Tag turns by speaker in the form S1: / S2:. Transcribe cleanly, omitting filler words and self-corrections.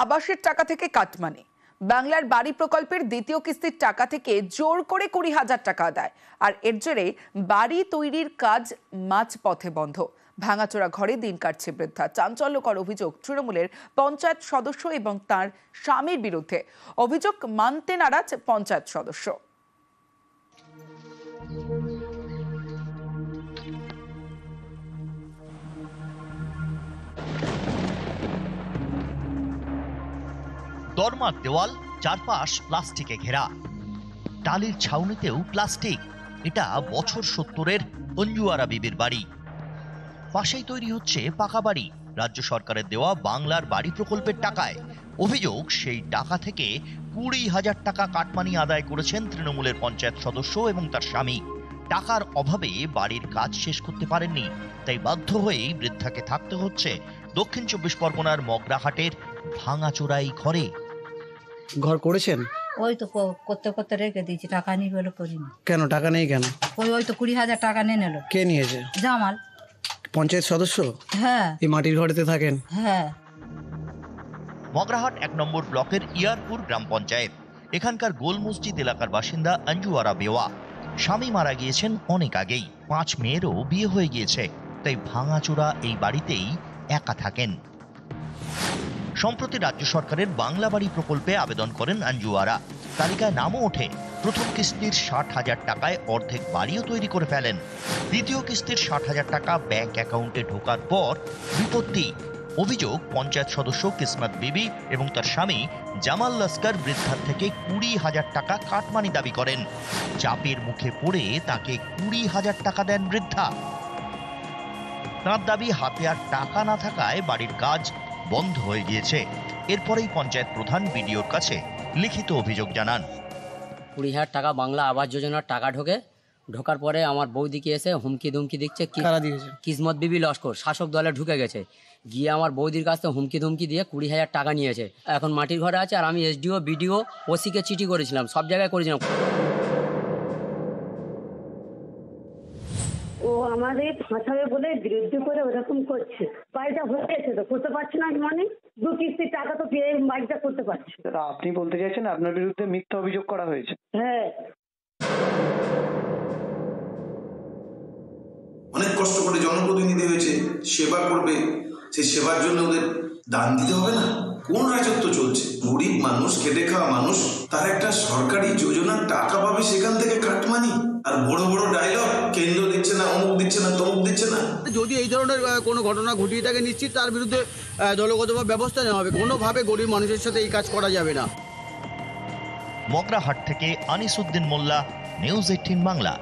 S1: আবাসের টাকা থেকে কাটমানি। বাংলার বাড়ি প্রকল্পের দ্বিতীয় কিস্তির টাকা থেকে জোর করে 20,000 টাকা আদায়। আর এর জেরে বাড়ি তৈরির কাজ মাঝপথে বন্ধ। ভাঙাচোরা ঘরে দিন কাটছে বৃদ্ধা। চাঞ্চল্যকর অভিযোগ তৃণমূলের পঞ্চায়েত সদস্য এবং তার স্বামীর বিরুদ্ধে। অভিযোগ মানতে নারাজ পঞ্চায়েত সদস্য।
S2: দরমার দেওয়াল, চারপাশ প্লাস্টিকে ঘেরা, টালির ছাউনিতেও প্লাস্টিক। এটা বছর 70-এর অঞ্জুয়ারা বিবির বাড়ি। পাশেই তৈরি হচ্ছে পাকা বাড়ি রাজ্য সরকারের দেওয়া বাংলার বাড়ি প্রকল্পের টাকায়। অভিযোগ সেই টাকা থেকে 20,000 টাকা কাটমানি আদায় করেছেন তৃণমূলের পঞ্চায়েত সদস্য এবং তার স্বামী। টাকার অভাবে বাড়ির কাজ শেষ করতে পারেননি, তাই বাধ্য হয়েই বৃদ্ধাকে থাকতে হচ্ছে দক্ষিণ 24 পরগনার মগরাহাটের ভাঙাচোরাই ঘরে।
S3: ঘর করেছেন?
S4: ওই তো করতে করতে রেখে দিয়েছি, টাকা নিয়ে বলে করিনি।
S3: কেন টাকা নেই কেন?
S4: ওই তো 20,000 টাকা নিয়ে নিল।
S3: কে নিয়েছে?
S4: জামাল।
S3: পঞ্চায়েত সদস্য?
S4: হ্যাঁ।
S3: এই মাটির ঘরেতে থাকেন?
S4: হ্যাঁ।
S2: মগরাহাট 1 নম্বর ব্লকের ইয়ারপুর গ্রাম পঞ্চায়েত। এখানকার গোল মসজিদ এলাকার বাসিন্দা অঞ্জুয়ারা বেওয়া। স্বামী মারা গিয়েছেন অনেক আগেই, 5 মেয়েরও বিয়ে হয়ে গিয়েছে, তাই ভাঙাচোরা এই বাড়িতেই একা থাকেন। সম্প্রতি রাজ্য সরকারের বাংলা বাড়ি প্রকল্পে আবেদন করেন অঞ্জুয়ারা। তালিকায় নামও ওঠে। প্রথম কিস্তির 60,000 টাকায় অর্ধেক বাড়িও তৈরি করে ফেলেন। দ্বিতীয় কিস্তির 60,000 টাকা ব্যাংক অ্যাকাউন্টে ঢোকার পর বিপত্তি। অভিযোগ পঞ্চায়েত সদস্য কিসমত বিবি এবং তার স্বামী জামাল লস্কর বৃদ্ধার থেকে 20,000 টাকা কাটমানি দাবি করেন। চাপের মুখে পড়ে তাকে 20,000 টাকা দেন বৃদ্ধা। তাঁর দাবি, হাতে আর টাকা না থাকায় বাড়ির কাজ বন্ধ হয়ে গিয়েছে। এরপরেই পঞ্চায়েত প্রধান বিডিওর কাছে লিখিত অভিযোগ জানান।
S5: 20,000 টাকা বাংলা আবাস যোজনার টাকা ঢোকার পরে আমার বৌদিকে এসে হুমকি ধুমকি দিচ্ছে। কিসমত বিবি লস্কর শাসক দলে ঢুকে গেছে, গিয়ে আমার বৌদির কাছ থেকে হুমকি ধুমকি দিয়ে 20,000 টাকা নিয়েছে। এখন মাটির ঘরে আছে। আর আমি এসডিও, বিডিও, ওসিকে চিঠি করেছিলাম, সব জায়গায় করেছিলাম।
S6: ও আমাদের ফাঁসাবে বলে বিরুদ্ধে করে ওরকম করছে। বাড়িটা হয়েছে তো করতে পারছে না, মানে 2 কিস্তির টাকা তো পেয়ে বাড়িটা করতে পারছে।
S7: আপনি বলতে চাইছেন আপনার বিরুদ্ধে মিথ্যা অভিযোগ করা হয়েছে?
S6: হ্যাঁ।
S8: অনেক কষ্ট করে জনপ্রতিনিধি হয়েছে, সেবা করবে, সেই সেবার জন্য ওদের দান দিতে হবে না? কোন রাজত্ব চলছে? গরিব মানুষ, খেটে খাওয়া মানুষ, তার একটা সরকারি যোজনার টাকা পাবে, সেখান থেকে কাটমানি। আর বড় বড় ডায়লগ, কেন্দ্র দিচ্ছে না, অমুক দিচ্ছে না, তমুক দিচ্ছে না।
S3: যদি এই ধরনের কোনো ঘটনা ঘটিয়ে থাকে, নিশ্চিত তার বিরুদ্ধে দলগতভাবে ব্যবস্থা নেওয়া হবে। কোনোভাবে গরিব মানুষের সাথে এই কাজ করা যাবে না।
S2: মগরাহাট থেকে আনিসউদ্দিন মোল্লা, নিউজ 18 বাংলা।